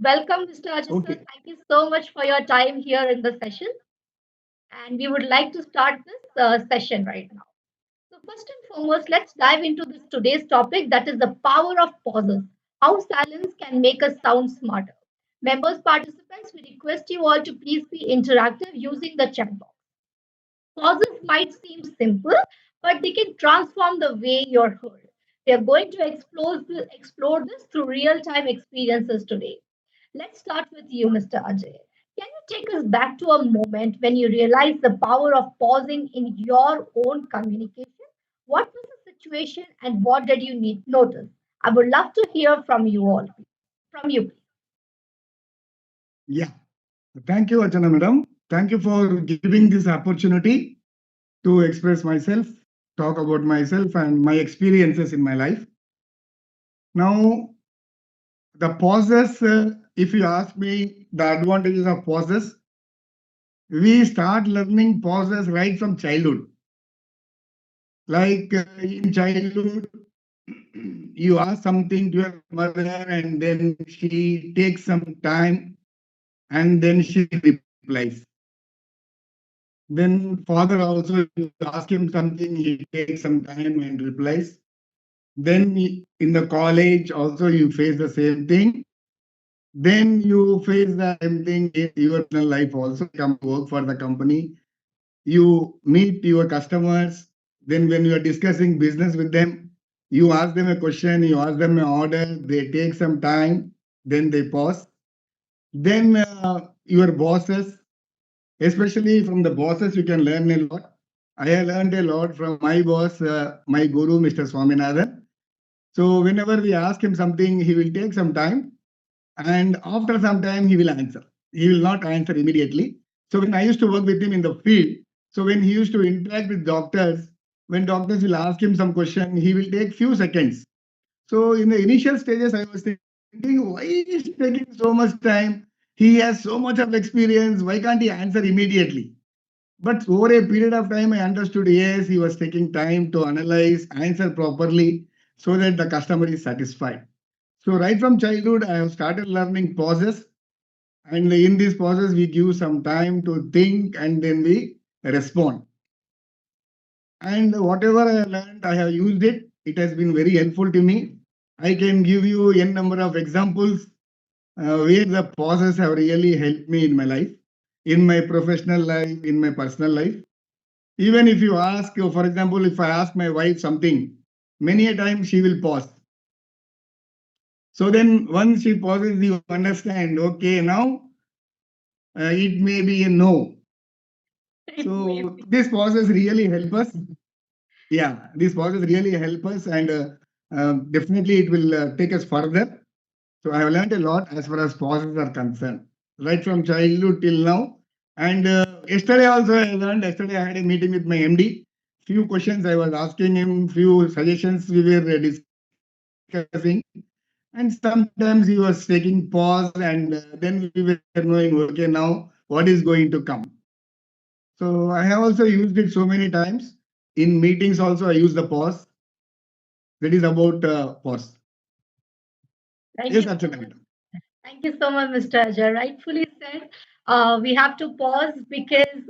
Welcome, Mr. Ajay sir. Okay. Thank you so much for your time here in the session. And we would like to start this session right now. So, first and foremost, let's dive into this today's topic that is the power of pauses. How silence can make us sound smarter. Members, participants, we request you all to please be interactive using the chat box. Pauses might seem simple, but they can transform the way you're heard. We are going to explore this through real time experiences today. Let's start with you, Mr. Ajay. Can you take us back to a moment when you realized the power of pausing in your own communication? What was the situation and what did you need notice? I would love to hear from you all. From you, please. Yeah. Thank you, Archana madam. Thank you for giving this opportunity to express myself, talk about myself and my experiences in my life. Now, the pauses, if you ask me the advantages of pauses, we start learning pauses right from childhood. Like in childhood, you ask something to your mother and then she takes some time and then she replies. Then father also, you ask him something, he takes some time and replies. Then in the college also you face the same thing. Then you face the same thing in your personal life also. Come work for the company. You meet your customers. Then when you are discussing business with them, you ask them a question, you ask them an order. They take some time. Then they pause. Then your bosses, especially from the bosses, you can learn a lot. I have learned a lot from my boss, my guru, Mr. Swaminathan. So whenever we ask him something, he will take some time, and after some time, he will answer. He will not answer immediately. So when I used to work with him in the field, so when he used to interact with doctors, when doctors will ask him some question, he will take few seconds. So in the initial stages, I was thinking, why is he taking so much time? He has so much of experience. Why can't he answer immediately? But over a period of time, I understood yes, he was taking time to analyze, answer properly so that the customer is satisfied. So, right from childhood, I have started learning pauses. And in these pauses, we give some time to think and then we respond. And whatever I have learned, I have used it. It has been very helpful to me. I can give you n number of examples where the pauses have really helped me in my life, in my professional life, in my personal life. Even if you ask, for example, if I ask my wife something, many a time she will pause. So then once she pauses, you understand, okay, now it may be a no. So these pauses really help us. Yeah, these pauses really help us, and definitely it will take us further. So I have learned a lot as far as pauses are concerned, right from childhood till now. And yesterday also I learned. Yesterday I had a meeting with my MD. Few questions I was asking him, few suggestions we were discussing, and sometimes he was taking pause, and then we were knowing, okay, now what is going to come. So I have also used it so many times. In meetings also I use the pause. That is about pause. Thank Yes, you so much. Archana. Thank you so much, Mr. Ajay. Rightfully said, we have to pause because,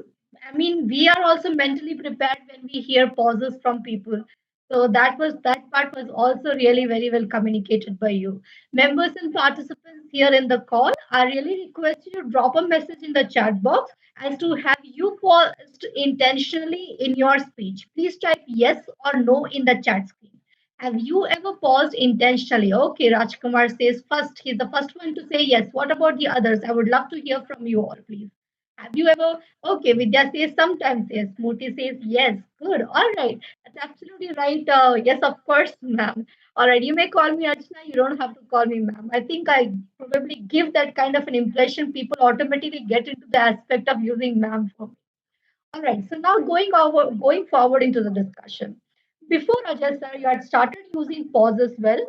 I mean, we are also mentally prepared when we hear pauses from people. So that part was also really very well communicated by you. Members and participants here in the call, I really request you to drop a message in the chat box as to have you paused intentionally in your speech. Please type yes or no in the chat screen. Have you ever paused intentionally? Okay, Rajkumar says first. He's the first one to say yes. What about the others? I would love to hear from you all, please. Have you ever? Okay, Vidya says sometimes yes. Murthy says yes. Good. All right. That's absolutely right. Yes, of course, ma'am. All right. You may call me Archana. You don't have to call me ma'am. I think I probably give that kind of an impression. People automatically get into the aspect of using ma'am for me. All right. So now going forward into the discussion. Before Ajay sir, you had started using pause as well,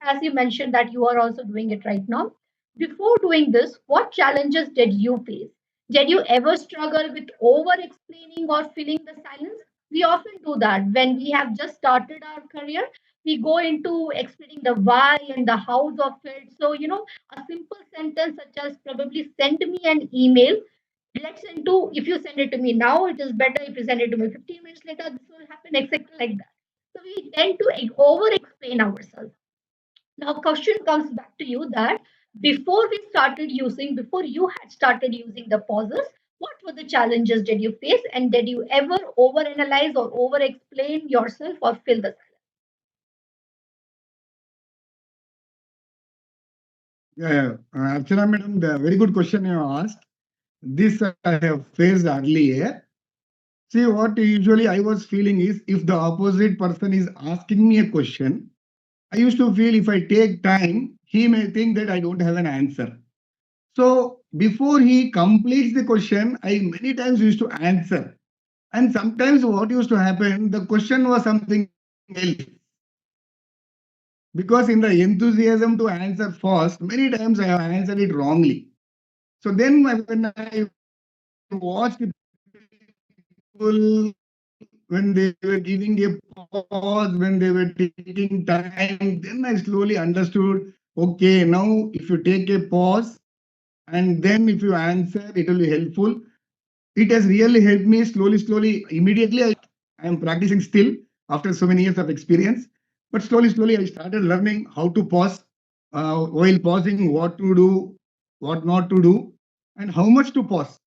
as you mentioned that you are also doing it right now. Before doing this, what challenges did you face? Did you ever struggle with over explaining or filling the silence? We often do that when we have just started our career. we go into explaining the why and the hows of it. So, a simple sentence such as probably send me an email. Let's into if you send it to me now, it is better if you send it to me 15 minutes later, this will happen, etc. like that. So we tend to over explain ourselves. Now, question comes back to you that before you had started using the pauses, what were the challenges did you face, and did you ever overanalyze or over explain yourself or fill the silence? Yeah, yeah. Archana madam, the very good question you asked. This I have faced earlier. See, what usually I was feeling is if the opposite person is asking me a question, I used to feel if I take time, he may think that I don't have an answer. So before he completes the question, I many times used to answer. And sometimes what used to happen, the question was something else. Because in the enthusiasm to answer fast, many times I have answered it wrongly. So then when I watched people when they were giving a pause, when they were taking time, then I slowly understood, okay, now if you take a pause and then if you answer, it will be helpful. It has really helped me slowly, slowly. Immediately, I am practicing still after so many years of experience. But slowly, slowly, I started learning how to pause, while pausing, what to do, what not to do, and how much to pause.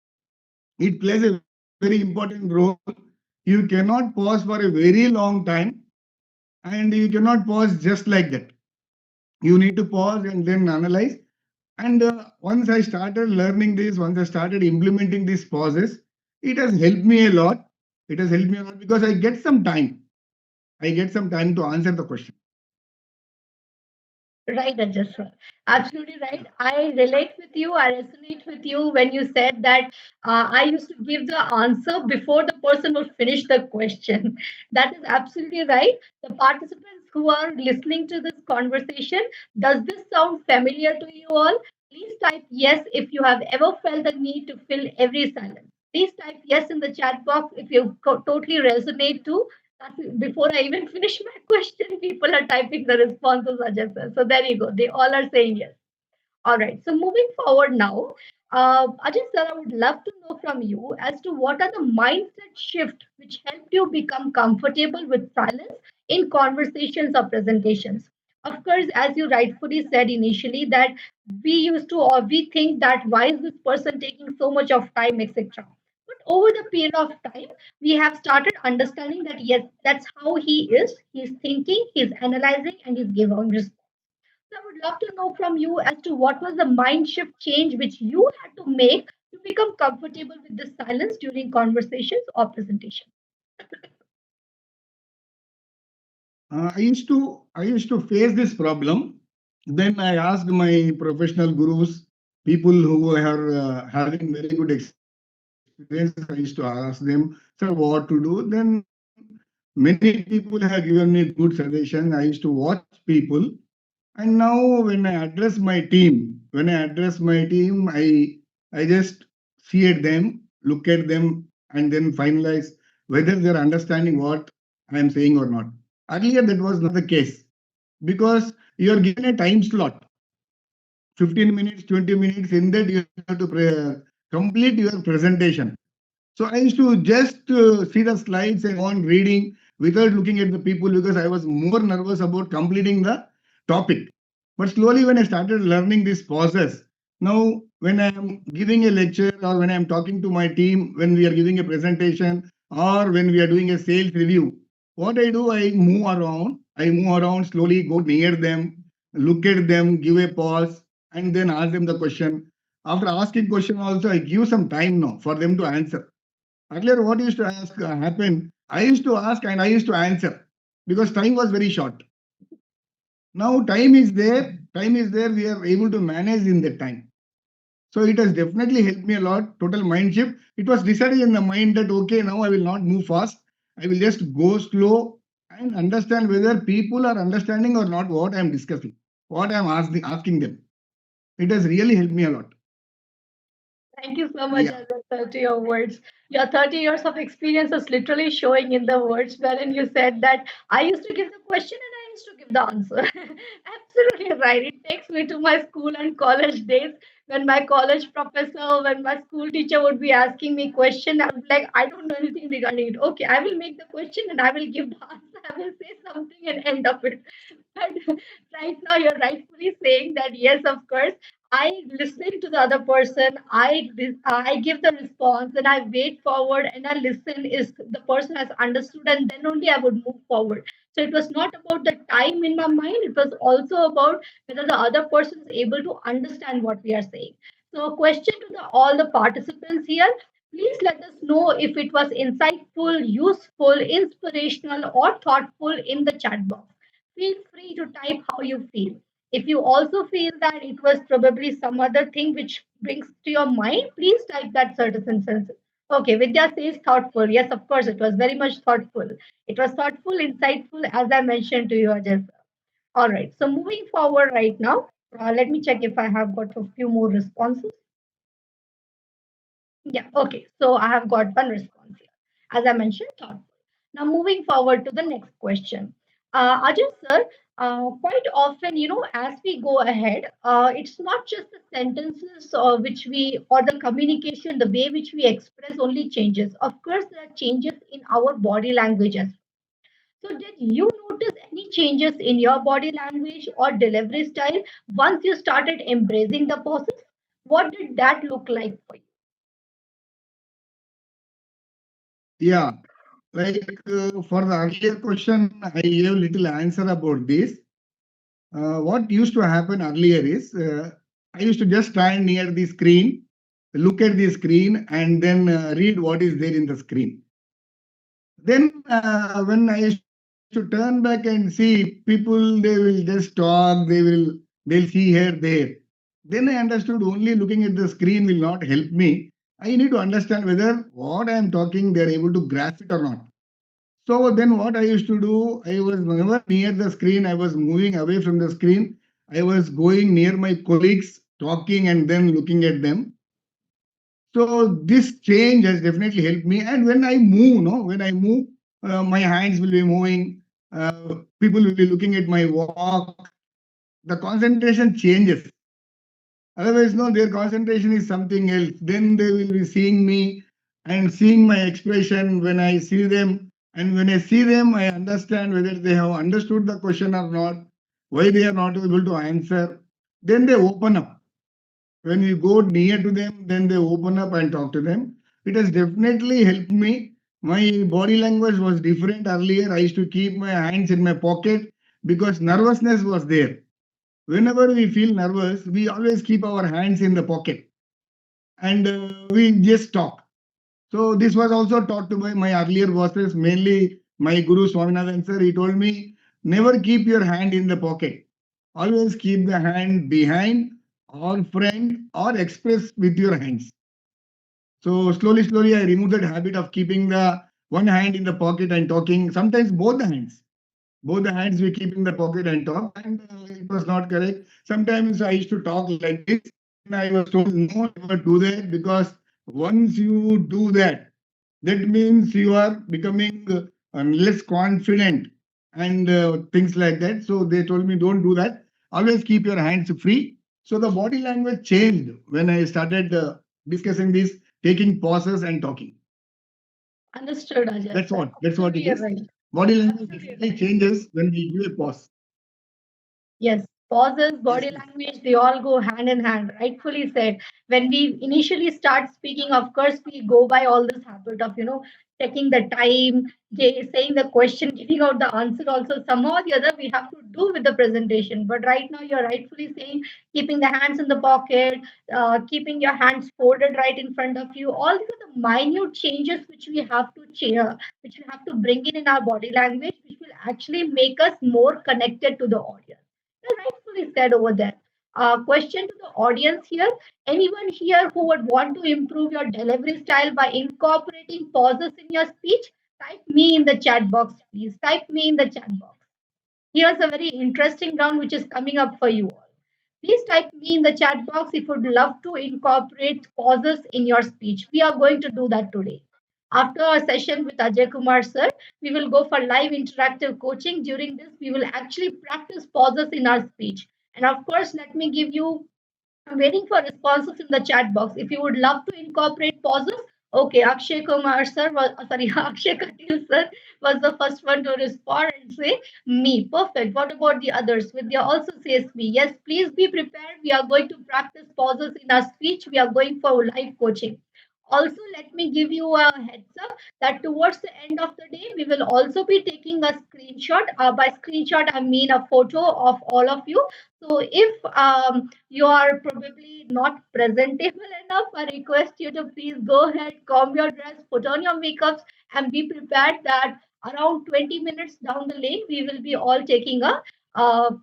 It plays a very important role. You cannot pause for a very long time, and you cannot pause just like that. You need to pause and then analyze. And once I started learning this, once I started implementing these pauses, it has helped me a lot. It has helped me a lot because I get some time. I get some time to answer the question. Right, Ajay sir. Absolutely right. I relate with you. I resonate with you when you said that I used to give the answer before the person would finish the question. That is absolutely right. The participants who are listening to this conversation, does this sound familiar to you all? Please type yes if you have ever felt the need to fill every silence. Please type yes in the chat box if you totally resonate too. Before I even finish my question, people are typing the responses, Ajay sir. So there you go. They all are saying yes. All right. So moving forward now, Ajay sir, I would love to know from you as to what are the mindset shift which helped you become comfortable with silence in conversations or presentations. Of course, as you rightfully said initially, that we used to or we think that why is this person taking so much of time, etc. But over the period of time, we have started understanding that yes, that's how he is. He's thinking, he's analyzing, and he's giving response. So I would love to know from you as to what was the mind shift change which you had to make to become comfortable with the silence during conversations or presentations. I used to face this problem. Then I asked my professional gurus, people who are having very good experience. I used to ask them, sir, what to do. Then many people have given me good suggestions. I used to watch people. And now when I just see at them, look at them, and then finalize whether they're understanding what I am saying or not. Earlier, that was not the case because you are given a time slot, 15 minutes, 20 minutes. In that, you have to complete your presentation. So I used to just see the slides and go on reading without looking at the people because I was more nervous about completing the topic. But slowly, when I started learning these pauses, now when I am giving a lecture or when I am talking to my team, when we are giving a presentation or when we are doing a sales review, what I do, I move around. I move around slowly, go near them, look at them, give a pause, and then ask them the question. After asking question also, I give some time now for them to answer. Earlier, what used to ask happen? I used to ask and I used to answer because time was very short. Now time is there. Time is there. We are able to manage in that time. So it has definitely helped me a lot. Total mind shift. It was decided in the mind that okay, now I will not move fast. I will just go slow and understand whether people are understanding or not what I am discussing, what I am asking them. It has really helped me a lot. Thank you so much, Yeah. Ajay sir, to your words. Your 30 years of experience is literally showing in the words wherein you said that I used to give the question and I confidence to give the answer. Absolutely right. It takes me to my school and college days when my college professor, when my school teacher would be asking me question. I would be like, I don't know anything regarding it. Okay, I will make the question and I will give the answer. I will say something and end up it. But right now, you're rightfully saying that yes, of course, I listen to the other person. I give the response and I wait forward and I listen. Is the person has understood, and then only I would move forward. So it was not about the time in my mind. It was also about whether the other person is able to understand what we are saying. So, a question to all the participants here. Please let us know if it was insightful, useful, inspirational, or thoughtful in the chat box. Feel free to type how you feel. If you also feel that it was probably some other thing which brings to your mind, please type that certain sentence. Okay, Vidya says thoughtful. Yes, of course, it was very much thoughtful. It was thoughtful, insightful, as I mentioned to you, Ajay. All right, so moving forward right now, let me check if I have got a few more responses. Yeah, okay. So I have got one response here. As I mentioned, thoughtful. Now moving forward to the next question. Ajay sir, quite often, as we go ahead, it's not just the sentences or the communication, the way which we express only changes. Of course, there are changes in our body language as well. So did you notice any changes in your body language or delivery style once you started embracing the process? What did that look like for you? Yeah, like for the earlier question, I gave little answer about this. What used to happen earlier is I used to just stand near the screen, look at the screen, and then read what is there in the screen. Then when I used to turn back and see people, they will just talk, they'll see here there. Then I understood only looking at the screen will not help me. I need to understand whether what I am talking they are able to grasp it or not. So then what I used to do, I was whenever near the screen, I was moving away from the screen. I was going near my colleagues, talking and then looking at them. So this change has definitely helped me. And when I move, no, when I move, my hands will be moving. People will be looking at my walk. The concentration changes. Otherwise, no, their concentration is something else. Then they will be seeing me and seeing my expression when I see them. And when I see them, I understand whether they have understood the question or not, why they are not able to answer. Then they open up. When we go near to them, then they open up and talk to them. It has definitely helped me. My body language was different earlier. I used to keep my hands in my pocket because nervousness was there. Whenever we feel nervous, we always keep our hands in the pocket and we just talk. So this was also taught to my earlier bosses, mainly my Guru Swaminathan sir. He told me, never keep your hand in the pocket. Always keep the hand behind or front or express with your hands. So slowly, I removed that habit of keeping the one hand in the pocket and talking. Sometimes both the hands. Both the hands we keep in the pocket and talk, and it was not correct. Sometimes I used to talk like this, and I was told, no, never do that because once you do that, that means you are becoming less confident and things like that. So they told me, don't do that. Always keep your hands free. So the body language changed when I started discussing this, taking pauses and talking. Understood, Ajay That's sir. what. That's what it Absolutely is. right. Body language Absolutely definitely right. changes when we give a pause. Yes, pauses, Yes, body please. language, they all go hand in hand, rightfully said. When we initially start speaking, of course, we go by all this habit of, taking the time, saying the question, giving out the answer also. Somehow or the other, we have to do with the presentation. But right now, you're rightfully saying keeping the hands in the pocket, keeping your hands folded right in front of you. All these are the minute changes which we have to which we have to bring in our body language, which will actually make us more connected to the audience. Rightfully said over there. Question to the audience here. Anyone here who would want to improve your delivery style by incorporating pauses in your speech? Type me in the chat box, please. Type me in the chat box. Here's a very interesting round which is coming up for you all. Please type me in the chat box if you would love to incorporate pauses in your speech. We are going to do that today. After our session with Ajay Kumar sir, we will go for live interactive coaching. During this, we will actually practice pauses in our speech. And of course, let me give you, I'm waiting for responses in the chat box. If you would love to incorporate pauses, okay, Akshay Kumar sir was sorry, Akshay Kateel sir was the first one to respond and say me. Perfect. What about the others? Vidya also says me. Yes, please be prepared. We are going to practice pauses in our speech. We are going for live coaching. Also, let me give you a heads up that towards the end of the day, we will also be taking a screenshot. By screenshot, I mean a photo of all of you. So if you are probably not presentable enough, I request you to please go ahead, comb your dress, put on your makeups, and be prepared that around 20 minutes down the lane, we will be all taking a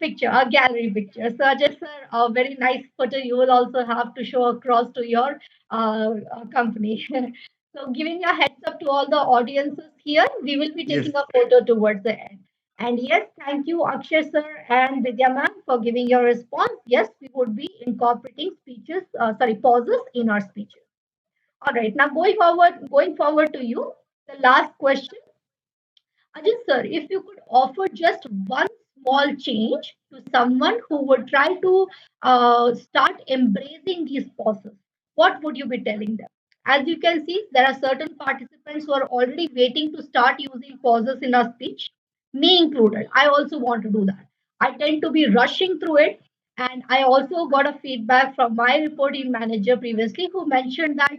picture, a gallery picture. So, Ajay sir, a very nice photo you will also have to show across to your company. So, giving a heads up to all the audiences here, we will be Yes. taking a photo towards the end. And yes, thank you, Akshay sir and Vidya ma'am, for giving your response. Yes, we would be incorporating speeches, pauses in our speeches. All right, now going forward to you, the last question. Ajay sir, if you could offer just one small change to someone who would try to start embracing these pauses, what would you be telling them? As you can see, there are certain participants who are already waiting to start using pauses in our speech, me included. I also want to do that. I tend to be rushing through it. And I also got a feedback from my reporting manager previously who mentioned that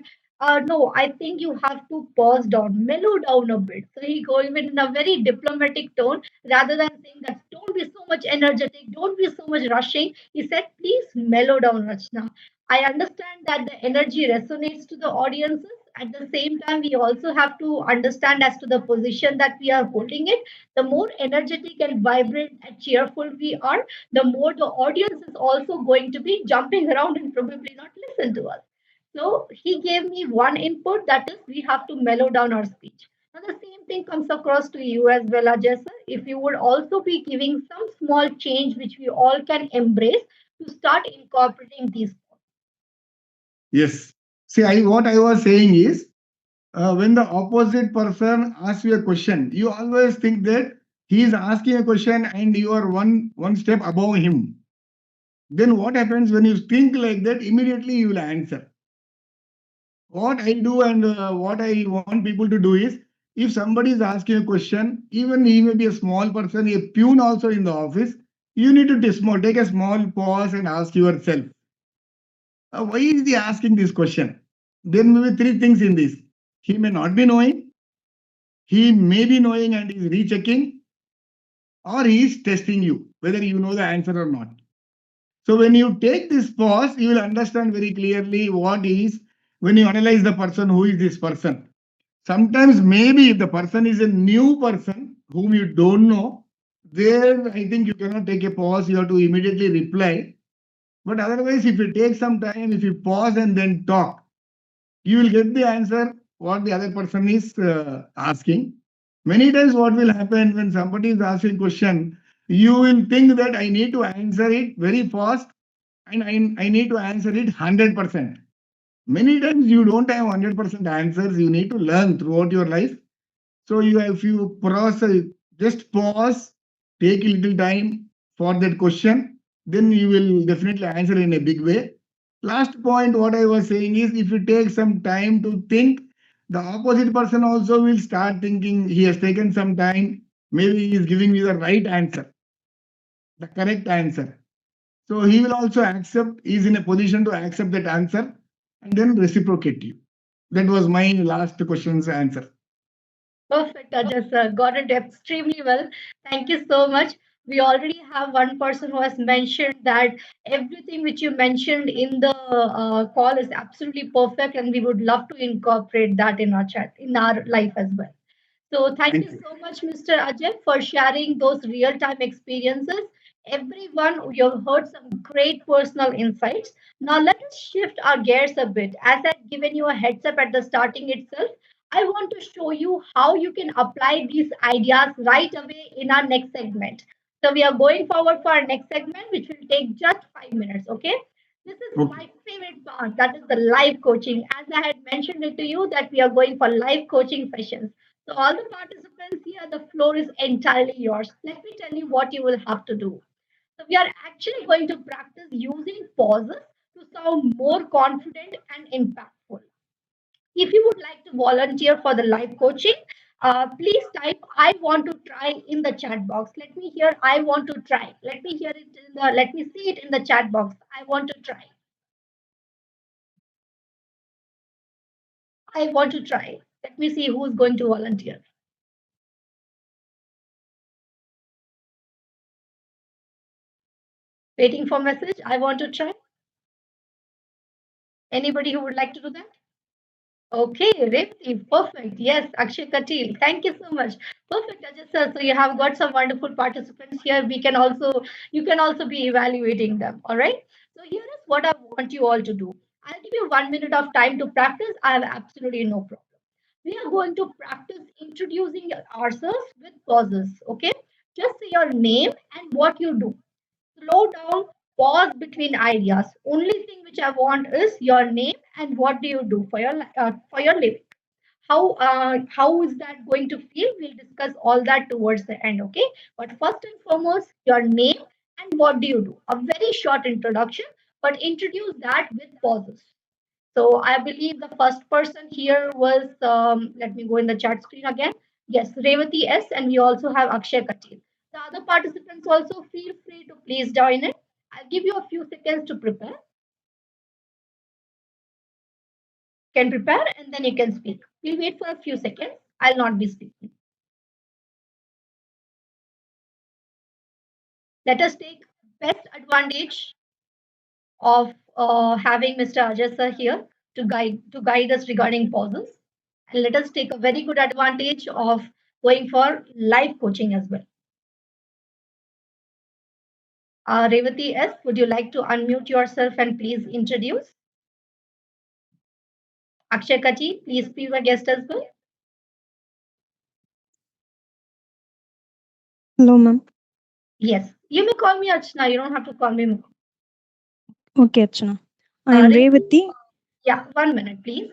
no, I think you have to pause down, mellow down a bit. So he go even in a very diplomatic tone rather than saying that don't be so much energetic, don't be so much rushing. He said, please mellow down, Rachna. I understand that the energy resonates to the audiences. At the same time, we also have to understand as to the position that we are holding it. The more energetic and vibrant and cheerful we are, the more the audience is also going to be jumping around and probably not listen to us. So he gave me one input that is we have to mellow down our speech. Now the same thing comes across to you as well, Ajay sir. If you would also be giving some small change which we all can embrace to start incorporating these. Yes. See, what I was saying is, when the opposite person asks you a question, you always think that he is asking a question and you are one step above him. Then what happens when you think like that? Immediately you will answer. What I do and what I want people to do is, if somebody is asking a question, even he may be a small person, a peon also in the office, you need to take a small pause and ask yourself, why is he asking this question? There may be three things in this. He may not be knowing, he may be knowing and is rechecking, or he is testing you, whether you know the answer or not. So when you take this pause, you will understand very clearly what is, when you analyze the person, who is this person. Sometimes maybe if the person is a new person whom you don't know, there I think you cannot take a pause, you have to immediately reply. But otherwise, if you take some time, if you pause and then talk, you will get the answer what the other person is asking. Many times what will happen when somebody is asking question, you will think that I need to answer it very fast and I need to answer it 100%. Many times you don't have 100% answers. You need to learn throughout your life. So you have few process, just pause, take a little time for that question, then you will definitely answer in a big way. Last point, what I was saying is, if you take some time to think, the opposite person also will start thinking he has taken some time. Maybe he is giving me the right answer, the correct answer. So he will also accept, he is in a position to accept that answer and then reciprocate you. That was my last question's answer. Perfect, Ajay sir. Got it extremely well. Thank you so much. We already have one person who has mentioned that everything which you mentioned in the call is absolutely perfect, and we would love to incorporate that in our chat, in our life as well. So thank Thank you you. so much, Mr. Ajay, for sharing those real-time experiences. Everyone, you've heard some great personal insights. Now let us shift our gears a bit. As I've given you a heads up at the starting itself, I want to show you how you can apply these ideas right away in our next segment. So we are going forward for our next segment, which will take just 5 minutes. Okay. This is Okay. my favorite part. That is the live coaching. As I had mentioned it to you, that we are going for live coaching sessions. So all the participants here, the floor is entirely yours. Let me tell you what you will have to do. So we are actually going to practice using pauses to sound more confident and impactful. If you would like to volunteer for the live coaching, please type "I want to try" in the chat box. Let me hear "I want to try." Let me hear it in the. Let me see it in the chat box. I want to try. I want to try. Let me see who's going to volunteer. Waiting for message. I want to try. Anybody who would like to do that? Okay, Revati, perfect. Yes, Akshay Kateel. Thank you so much. Perfect, Ajay sir. So you have got some wonderful participants here. You can also be evaluating them. All right. So here is what I want you all to do. I'll give you 1 minute of time to practice. I have absolutely no problem. We are going to practice introducing ourselves with pauses. Okay. Just say your name and what you do. Slow down, pause between ideas. Only thing which I want is your name and what do you do for your living. How is that going to feel? We'll discuss all that towards the end, okay? But first and foremost, your name and what do you do? A very short introduction, but introduce that with pauses. So I believe the first person here was, let me go in the chat screen again. Yes, Revati S. And we also have Akshay Katil. The other participants also feel free to please join in. I'll give you a few seconds to prepare. Can prepare and then you can speak. We'll wait for a few seconds. I'll not be speaking. Let us take best advantage of having Mr. Ajay sir here to guide us regarding pauses. And let us take a very good advantage of going for live coaching as well. Revati S., would you like to unmute yourself and please introduce? Akshay Kachi, please be a guest as well. Hello, ma'am. Yes, you may call me Archana. You don't have to call me. Okay, Archana. I am Revati, Revati. yeah, 1 minute, please.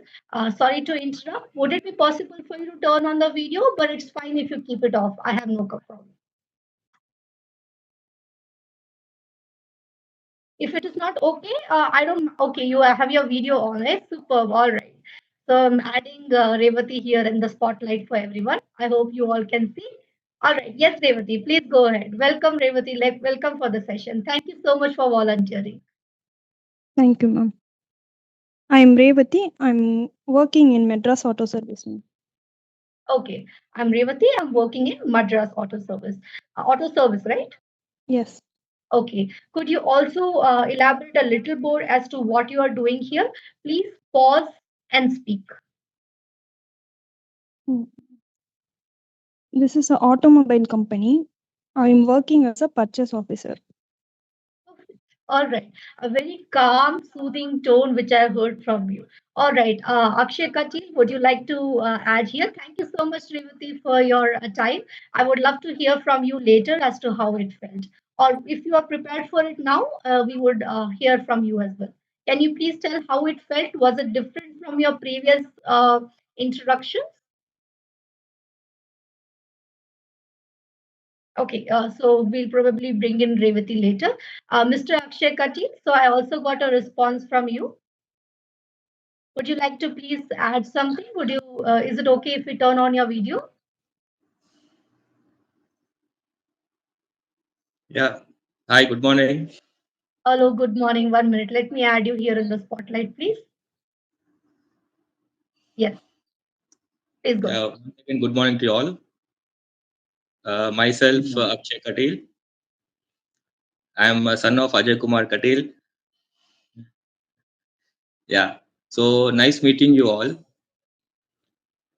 Sorry to interrupt. Would it be possible for you to turn on the video? But it's fine if you keep it off. I have no problem. If it is not okay, I don't. Okay, you have your video on, right? Superb. All right. So I'm adding Revati here in the spotlight for everyone. I hope you all can see. All right. Yes, Revati, please go ahead. Welcome, Revati. Welcome for the session. Thank you so much for volunteering. Thank you, ma'am. I am Revati. I'm working in Madras Auto Service, ma'am. Okay. I'm Revati. I'm working in Madras Auto Service. Auto Service, right? Yes. Okay. Could you also elaborate a little more as to what you are doing here? Please pause and speak. Mm. This is an automobile company. I am working as a purchase officer. All right. A very calm, soothing tone, which I heard from you. All right. Akshay Katil, would you like to add here? Thank you so much, Revati, for your time. I would love to hear from you later as to how it felt. Or if you are prepared for it now, we would hear from you as well. Can you please tell how it felt? Was it different from your previous introductions? Okay, so we'll probably bring in Revati later. Mr. Akshay Katil, so I also got a response from you. Would you like to please add something? Is it okay if we turn on your video? Yeah. Hi, good morning. Hello, good morning. 1 minute. Let me add you here in the spotlight, please. Yes, please go ahead. Once again, good morning to you all. Myself, Akshay Kateel. I am a son of Ajay Kumar Kateel. Yeah. So nice meeting you all.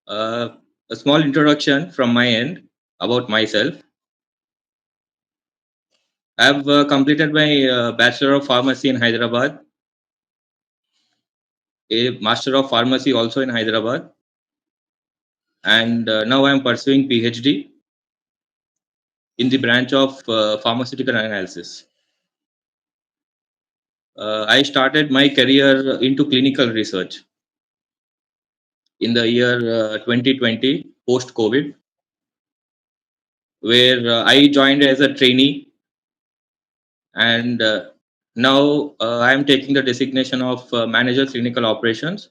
A small introduction from my end about myself. I have completed my Bachelor of Pharmacy in Hyderabad, a Master of Pharmacy also in Hyderabad, and now I am pursuing PhD in the branch of pharmaceutical analysis. I started my career into clinical research in the year 2020, post COVID, where I joined as a trainee, and now I am taking the designation of manager clinical operations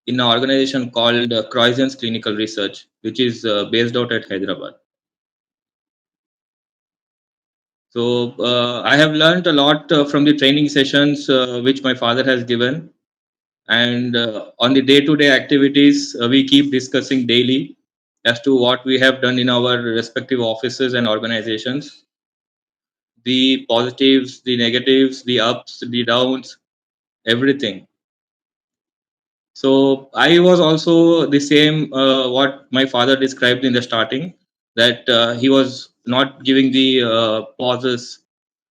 in an organization called Confidence Clinical Research, which is based out at Hyderabad. So I have learned a lot from the training sessions which my father has given, and on the day-to-day activities we keep discussing daily as to what we have done in our respective offices and organizations, the positives, the negatives, the ups, the downs, everything. So I was also the same what my father described in the starting, that he was not giving the pauses.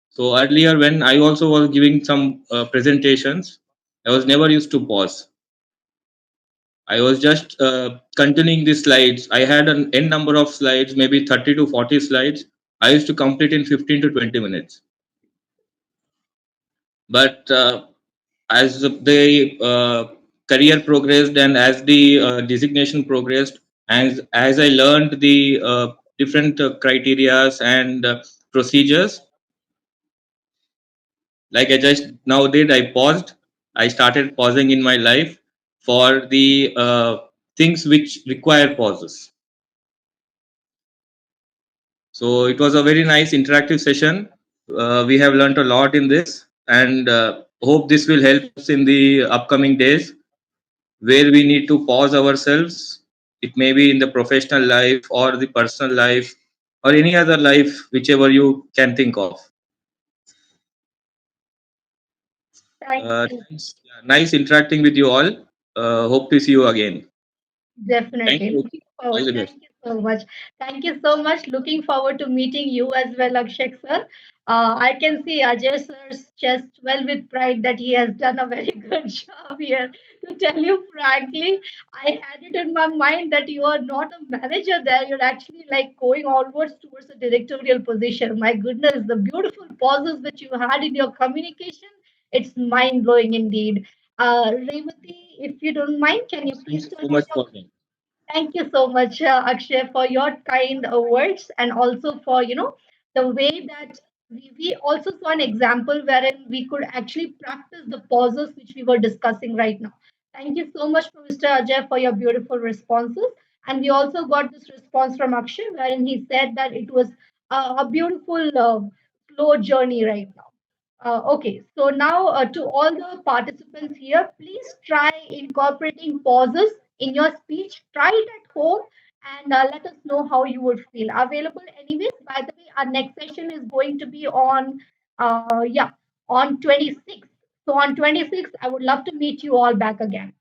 So earlier when I also was giving some presentations, I was never used to pause. I was just continuing the slides. I had an n number of slides, maybe 30 to 40 slides. I used to complete in 15 to 20 minutes. But as the career progressed and as the designation progressed, and as I learned the different criterias and procedures, like I just now did, I paused. I started pausing in my life for the things which require pauses. So it was a very nice interactive session. We have learned a lot in this, and hope this will help us in the upcoming days where we need to pause ourselves. It may be in the professional life or the personal life or any other life, whichever you can think of. Thank you. Nice interacting with you all. Hope to see you again. Thank Definitely. you. Looking All forward. the best. Thank you so much. Thank you so much. Looking forward to meeting you as well, Akshay sir. I can see Ajay sir's chest well with pride that he has done a very good job here. To tell you frankly, I had it in my mind that you are not a manager there. You're actually like going onwards towards a directorial position. My goodness, the beautiful pauses which you had in your communication, it's mind blowing indeed. Revati, if you don't mind, can you Thank please you turn so on much your. for me. Thank you so much, Akshay, for your kind words, and also for the way that we also saw an example wherein we could actually practice the pauses which we were discussing right now. Thank you so much, Mr. Ajay, for your beautiful responses. And we also got this response from Akshay, wherein he said that it was a beautiful slow journey right now. Okay, so now to all the participants here, please try incorporating pauses in your speech. Try it at home and let us know how you would feel. Available anyways. By the way, our next session is going to be on, on 26th. So on 26th, I would love to meet you all back again.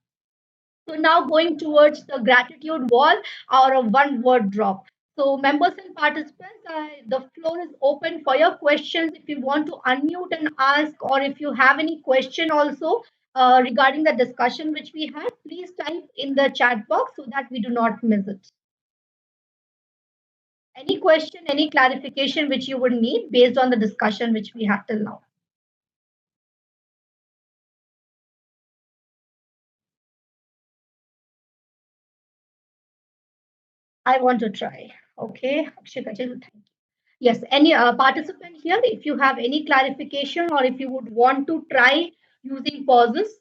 So now going towards the gratitude wall or a one word drop. So members and participants, the floor is open for your questions. If you want to unmute and ask, or if you have any question also regarding the discussion which we had, please type in the chat box so that we do not miss it. Any question, any clarification which you would need based on the discussion which we had till now. I want to try. Okay, Akshay Kateel, thank you. Yes, any participant here, if you have any clarification or if you would want to try using pauses,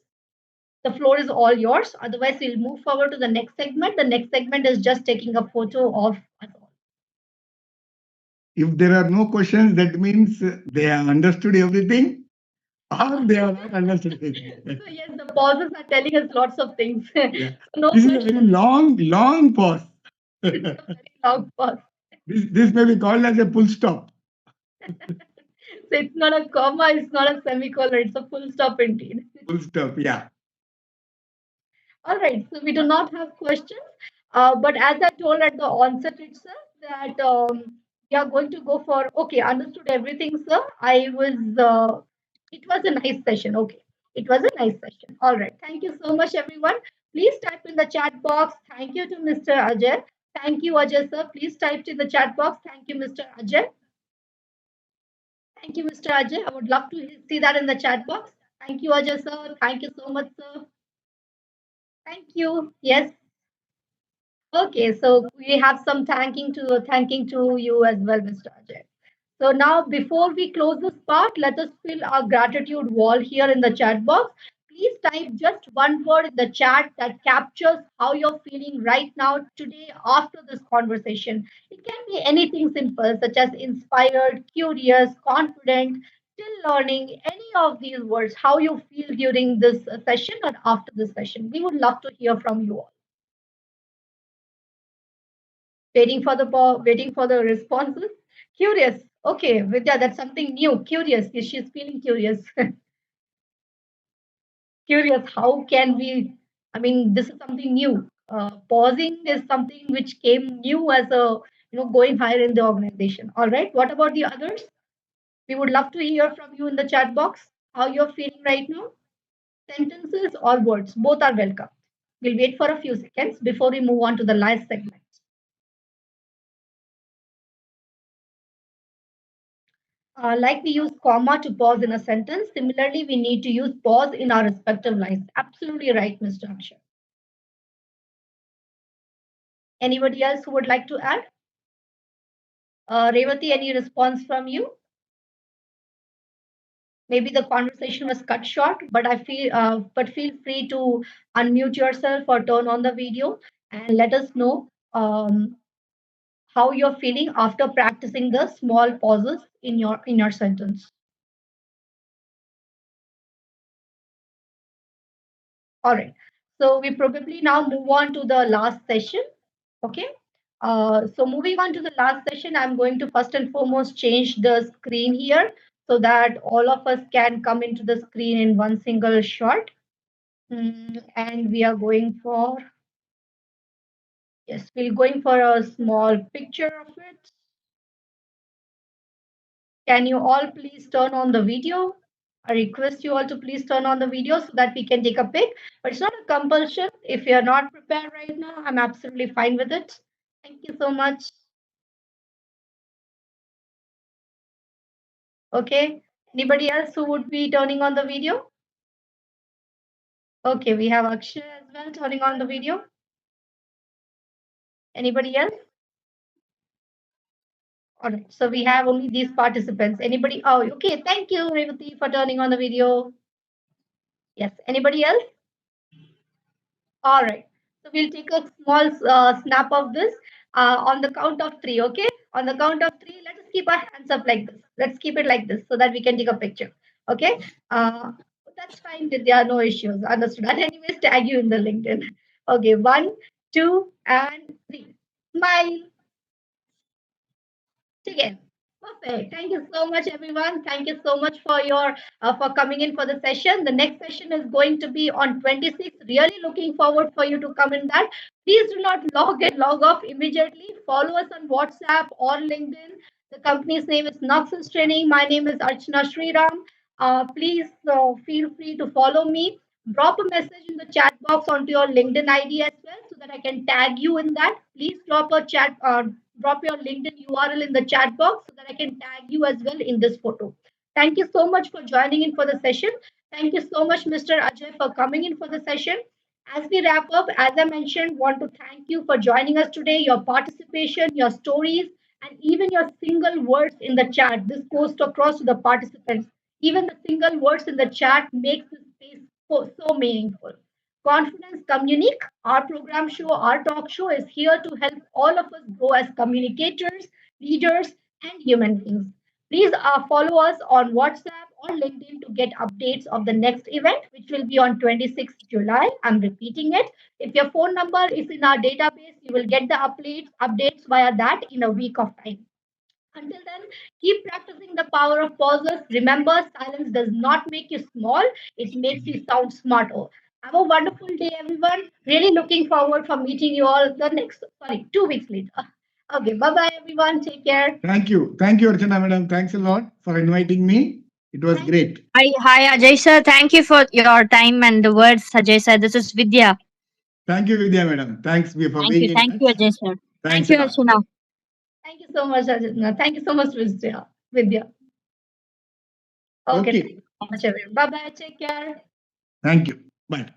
the floor is all yours. Otherwise, we'll move forward to the next segment. The next segment is just taking a photo of us all. If there are no questions, that means they have understood everything or they have not understood anything. So yes, the pauses are telling us lots of things. Yeah. No This is a question. very long pause. It's a very long pause. This may be called as a full stop. So it's not a comma, it's not a semicolon, it's a full stop indeed. Full stop, yeah. All right, so we do not have questions. But as I told at the onset itself, that we are going to go for, okay, understood everything, sir. It was a nice session. Okay, it was a nice session. All right, thank you so much, everyone. Please type in the chat box. Thank you to Mr. Ajay. Thank you, Ajay, sir. Please type in the chat box. Thank you, Mr. Ajay. Thank you, Mr. Ajay. I would love to see that in the chat box. Thank you, Ajay sir. Thank you so much, sir. Thank you. Yes. Okay, so we have some thanking to you as well, Mr. Ajay. So now, before we close this part, let us fill our gratitude wall here in the chat box. Please type just one word in the chat that captures how you're feeling right now, today, after this conversation. It can be anything simple, such as inspired, curious, confident, still learning, any of these words, how you feel during this session or after this session. We would love to hear from you all. Waiting for the responses. Curious. Okay, Vidya, that's something new. Curious. Yes, she's feeling curious. Curious. How can we? I mean, this is something new. Pausing is something which came new as a going higher in the organization. All right. What about the others? We would love to hear from you in the chat box. How you're feeling right now? Sentences or words, both are welcome. We'll wait for a few seconds before we move on to the last segment. Like we use comma to pause in a sentence, similarly, we need to use pause in our respective lines. Absolutely right, Mr. Akshay. Anybody else who would like to add? Revati, any response from you? Maybe the conversation was cut short, but feel free to unmute yourself or turn on the video and let us know how you're feeling after practicing the small pauses in your sentence. All right. So we probably now move on to the last session. Okay. So moving on to the last session, I'm going to first and foremost change the screen here so that all of us can come into the screen in one single shot. And we are going for, yes, we're going for a small picture of it. Can you all please turn on the video? I request you all to please turn on the video so that we can take a pic. But it's not a compulsion. If you're not prepared right now, I'm absolutely fine with it. Thank you so much. Okay. Anybody else who would be turning on the video? Okay, we have Akshay as well turning on the video. Anybody else? All right. So we have only these participants. Anybody? Oh, okay. Thank you, Revati, for turning on the video. Yes. Anybody else? All right. So we'll take a small snap of this on the count of three. Okay. On the count of three, let us keep our hands up like this. Let's keep it like this so that we can take a picture. Okay. That's fine. There are no issues. Understood. And anyways, tag you in the LinkedIn. Okay. 1, 2, and 3. Smile. Again. Perfect. Thank you so much, everyone. Thank you so much for coming in for the session. The next session is going to be on 26th. Really looking forward for you to come in that. Please do not log off immediately. Follow us on WhatsApp or LinkedIn. The company's name is Knoccess Training. My name is Archana Sreeram. Please feel free to follow me. Drop a message in the chat box onto your LinkedIn ID as well so that I can tag you in that. Please drop your LinkedIn URL in the chat box so that I can tag you as well in this photo. Thank you so much for joining in for the session. Thank you so much, Mr. Ajay, for coming in for the session. As we wrap up, as I mentioned, want to thank you for joining us today, your participation, your stories, and even your single words in the chat. This goes across to the participants. Even the single words in the chat makes this space so meaningful. Confidence Communique, our program show, our talk show is here to help all of us grow as communicators, leaders, and human beings. Please follow us on WhatsApp or LinkedIn to get updates of the next event, which will be on 26th July. I'm repeating it. If your phone number is in our database, you will get the updates via that in a week of time. Until then, keep practicing the power of pauses. Remember, silence does not make you small, it makes you sound smarter. Have a wonderful day, everyone. Really looking forward for meeting you all 2 weeks later. Okay, bye bye, everyone. Take care. Thank you. Thank you, Archana madam. Thanks a lot for inviting me. It was great. Hi, Ajay sir. Thank you for your time and the words, Ajay sir. This is Vidya. Thank you, Vidya madam. Thanks for being in Thank you, touch. Ajay sir. Thanks Thank you, a lot. Archana. Thank you so much, Ajay. Thank you so much, Vidya. Okay. Okay. Thank you so much, everyone. Bye bye. Take care. Thank you. Bye.